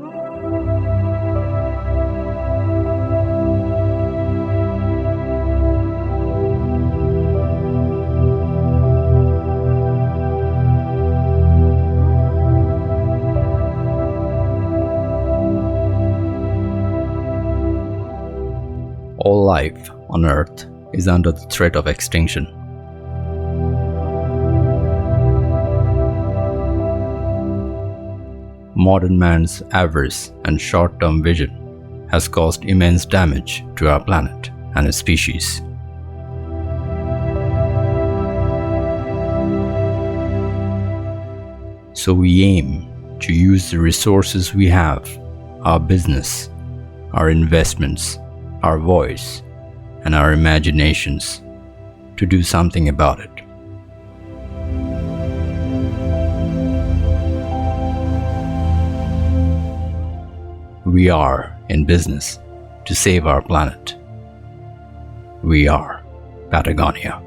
All life on Earth is under the threat of extinction. Modern man's avarice and short-term vision has caused immense damage to our planet and its species. So we aim to use the resources we have, our business, our investments, our voice, and our imaginations to do something about it. We are in business to save our planet. We are Patagonia.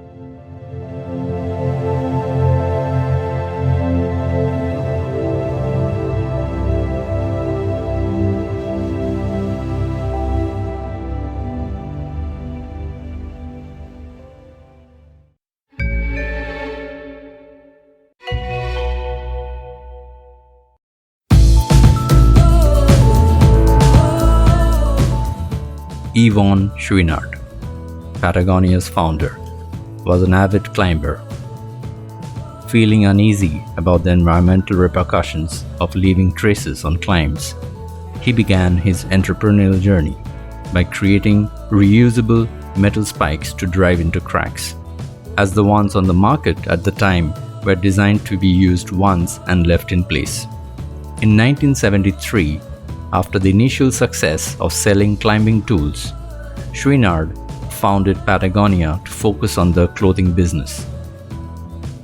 Yvon Chouinard, Patagonia's founder, was an avid climber. Feeling uneasy about the environmental repercussions of leaving traces on climbs, he began his entrepreneurial journey by creating reusable metal spikes to drive into cracks, as the ones on the market at the time were designed to be used once and left in place. In 1973, after the initial success of selling climbing tools, Chouinard founded Patagonia to focus on the clothing business.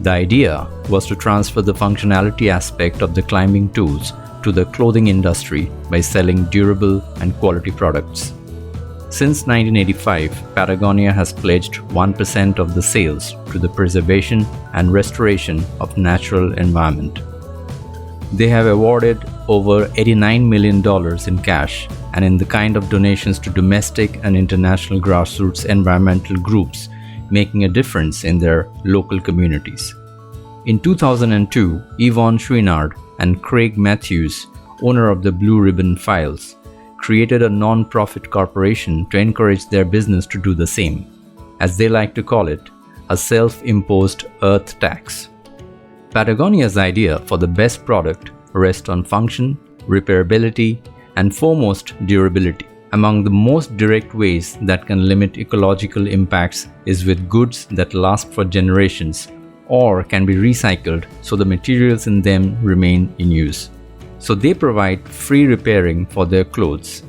The idea was to transfer the functionality aspect of the climbing tools to the clothing industry by selling durable and quality products. Since 1985, Patagonia has pledged 1% of the sales to the preservation and restoration of natural environment. They have awarded over $89 million in cash and in the kind of donations to domestic and international grassroots environmental groups, making a difference in their local communities. In 2002, Yvon Chouinard and Craig Matthews, owner of the Blue Ribbon Files, created a non-profit corporation to encourage their business to do the same, as they like to call it, a self-imposed earth tax. Patagonia's idea for the best product rests on function, repairability, and foremost durability. Among the most direct ways that can limit ecological impacts is with goods that last for generations or can be recycled so the materials in them remain in use. So they provide free repairing for their clothes,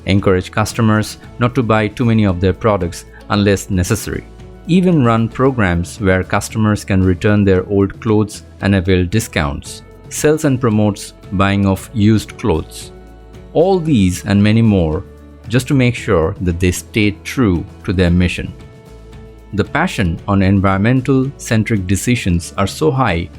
encourage customers not to buy too many of their products unless necessary, even run programs where customers can return their old clothes and avail discounts, sells and promotes buying of used clothes. All these and many more just to make sure that they stay true to their mission. The passion on environmental-centric decisions are so high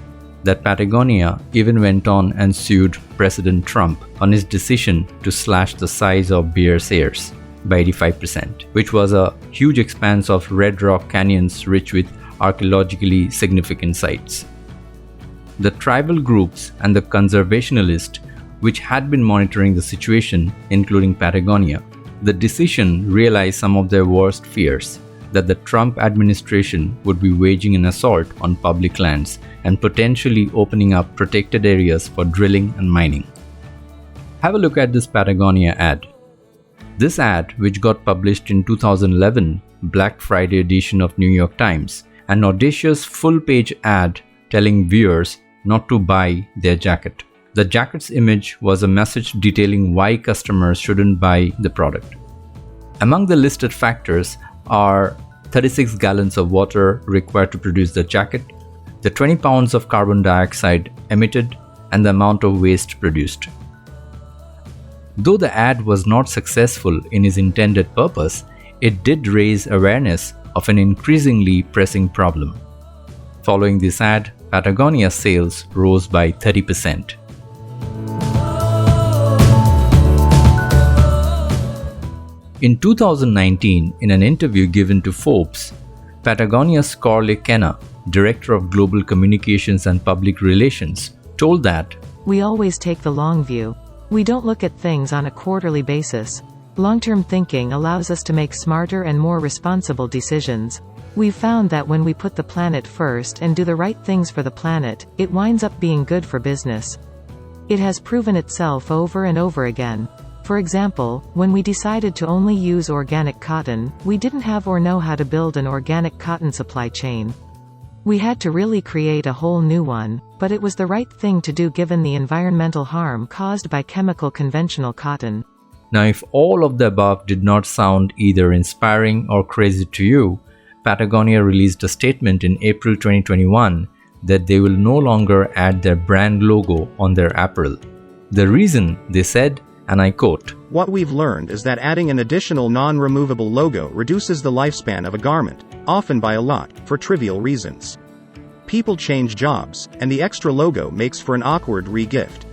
that Patagonia even went on and sued President Trump on his decision to slash the size of Bear's ears by 85%, which was a huge expanse of red rock canyons rich with archaeologically significant sites. The tribal groups and the conservationists, which had been monitoring the situation, including Patagonia, the decision realized some of their worst fears, that the Trump administration would be waging an assault on public lands and potentially opening up protected areas for drilling and mining. Have a look at this Patagonia ad. This ad, which got published in 2011 Black Friday edition of New York Times, an audacious full-page ad telling viewers not to buy their jacket. The jacket's image was a message detailing why customers shouldn't buy the product. Among the listed factors are 36 gallons of water required to produce the jacket, the 20 pounds of carbon dioxide emitted, and the amount of waste produced. Though the ad was not successful in its intended purpose, it did raise awareness of an increasingly pressing problem. Following this ad, Patagonia sales rose by 30%. In 2019, in an interview given to Forbes, Patagonia's Corley Kenna, Director of Global Communications and Public Relations, told that, "We always take the long view. We don't look at things on a quarterly basis. Long-term thinking allows us to make smarter and more responsible decisions. We've found that when we put the planet first and do the right things for the planet, it winds up being good for business. It has proven itself over and over again. For example, when we decided to only use organic cotton, we didn't have or know how to build an organic cotton supply chain. We had to really create a whole new one, but it was the right thing to do given the environmental harm caused by chemical conventional cotton." Now, if all of the above did not sound either inspiring or crazy to you, Patagonia released a statement in April 2021 that they will no longer add their brand logo on their apparel. The reason, they said, and I quote, "What we've learned is that adding an additional non-removable logo reduces the lifespan of a garment, often by a lot, for trivial reasons. People change jobs, and the extra logo makes for an awkward re-gift.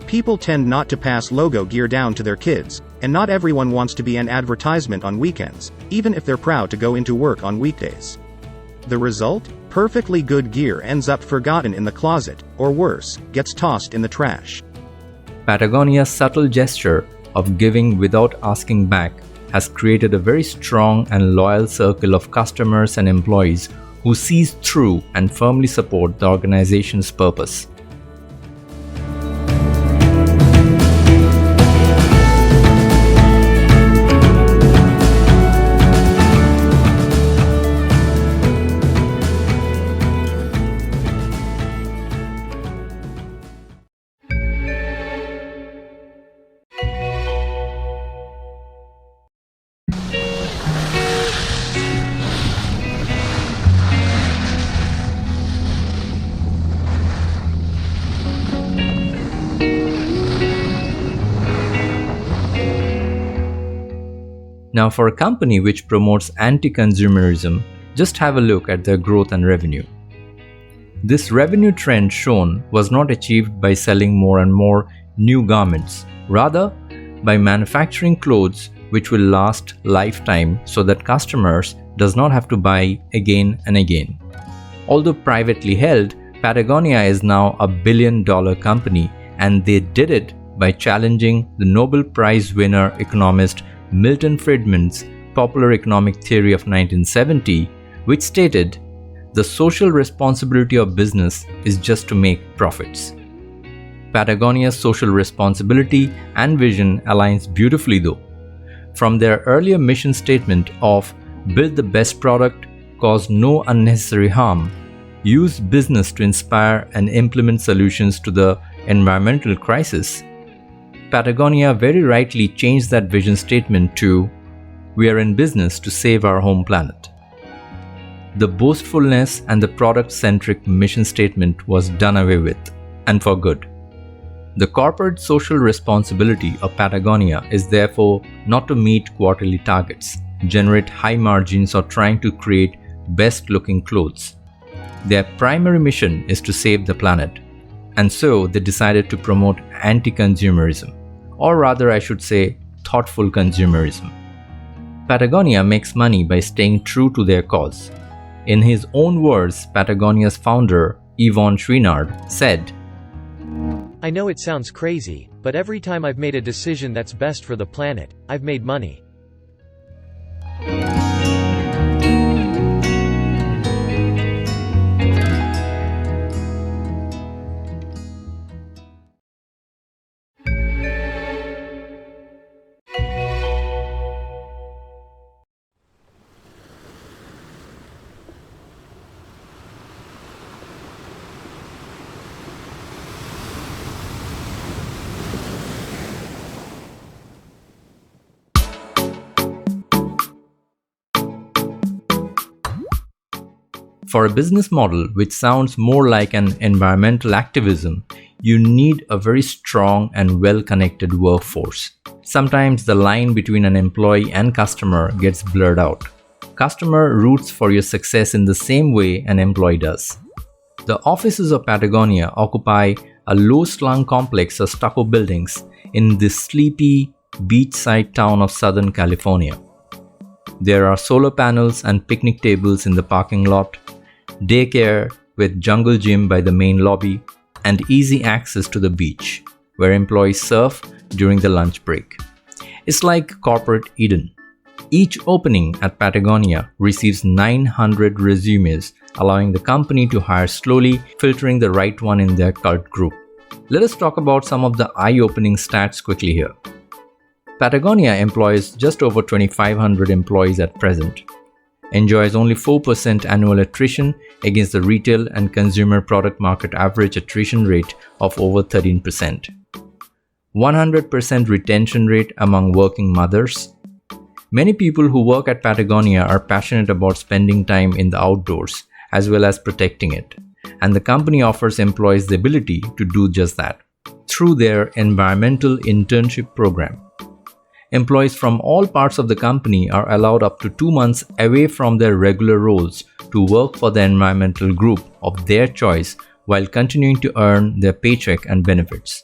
People tend not to pass logo gear down to their kids, and not everyone wants to be an advertisement on weekends, even if they're proud to go into work on weekdays. The result? Perfectly good gear ends up forgotten in the closet, or worse, gets tossed in the trash." Patagonia's subtle gesture of giving without asking back has created a very strong and loyal circle of customers and employees who sees through and firmly support the organization's purpose. Now, for a company which promotes anti-consumerism, just have a look at their growth and revenue. This revenue trend shown was not achieved by selling more and more new garments, rather by manufacturing clothes which will last lifetime so that customers does not have to buy again and again. Although privately held, Patagonia is now a billion-dollar company, and they did it by challenging the Nobel Prize winner economist Milton Friedman's popular economic theory of 1970, which stated, "The social responsibility of business is just to make profits." Patagonia's social responsibility and vision aligns beautifully though. From their earlier mission statement of "Build the best product, cause no unnecessary harm, use business to inspire and implement solutions to the environmental crisis," Patagonia very rightly changed that vision statement to "We are in business to save our home planet." The boastfulness and the product-centric mission statement was done away with, and for good. The corporate social responsibility of Patagonia is therefore not to meet quarterly targets, generate high margins, or trying to create best-looking clothes. Their primary mission is to save the planet, and so they decided to promote anti-consumerism, or rather I should say thoughtful consumerism. Patagonia makes money by staying true to their cause. In his own words, Patagonia's founder, Yvon Chouinard, said, "I know it sounds crazy, but every time I've made a decision that's best for the planet, I've made money." For a business model which sounds more like an environmental activism, you need a very strong and well-connected workforce. Sometimes the line between an employee and customer gets blurred out. Customer roots for your success in the same way an employee does. The offices of Patagonia occupy a low-slung complex of stucco buildings in this sleepy, beachside town of Southern California. There are solar panels and picnic tables in the parking lot, daycare with jungle gym by the main lobby, and easy access to the beach, where employees surf during the lunch break. It's like corporate Eden. Each opening at Patagonia receives 900 resumes, allowing the company to hire slowly, filtering the right one in their cult group. Let us talk about some of the eye-opening stats quickly here. Patagonia employs just over 2,500 employees at present, enjoys only 4% annual attrition against the retail and consumer product market average attrition rate of over 13%. 100% retention rate among working mothers. Many people who work at Patagonia are passionate about spending time in the outdoors as well as protecting it, and the company offers employees the ability to do just that through their environmental internship program. Employees from all parts of the company are allowed up to 2 months away from their regular roles to work for the environmental group of their choice while continuing to earn their paycheck and benefits.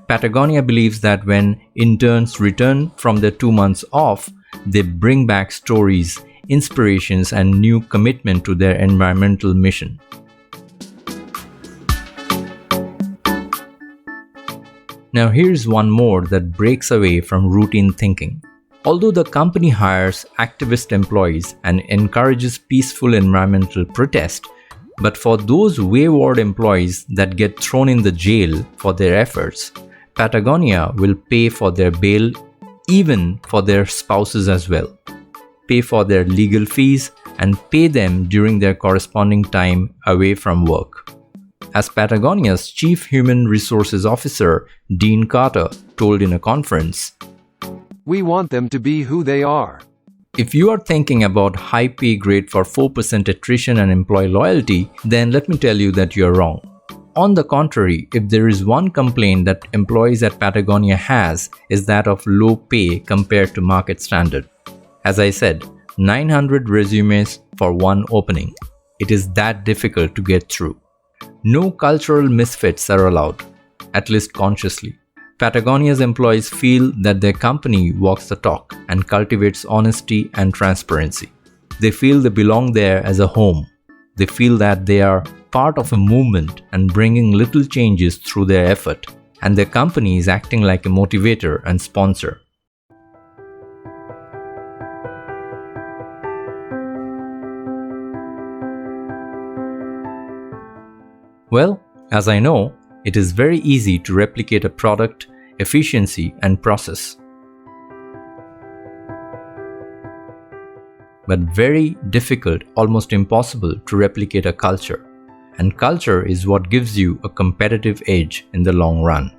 Patagonia believes that when interns return from their 2 months off, they bring back stories, inspirations, and new commitment to their environmental mission. Now here's one more that breaks away from routine thinking. Although the company hires activist employees and encourages peaceful environmental protest, but for those wayward employees that get thrown in the jail for their efforts, Patagonia will pay for their bail, even for their spouses as well, pay for their legal fees, and pay them during their corresponding time away from work. As Patagonia's Chief Human Resources Officer, Dean Carter, told in a conference, "We want them to be who they are." If you are thinking about high pay grade for 4% attrition and employee loyalty, then let me tell you that you're wrong. On the contrary, if there is one complaint that employees at Patagonia has, is that of low pay compared to market standard. As I said, 900 resumes for one opening. It is that difficult to get through. No cultural misfits are allowed, at least consciously. Patagonia's employees feel that their company walks the talk and cultivates honesty and transparency. They feel they belong there as a home. They feel that they are part of a movement and bringing little changes through their effort, and their company is acting like a motivator and sponsor. Well, as I know, it is very easy to replicate a product, efficiency, and process, but very difficult, almost impossible to replicate a culture. And culture is what gives you a competitive edge in the long run.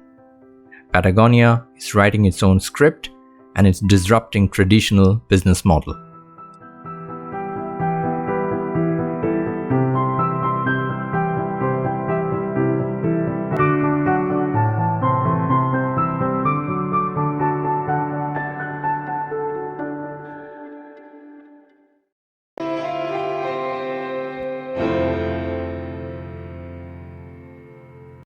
Patagonia is writing its own script and it's disrupting traditional business model.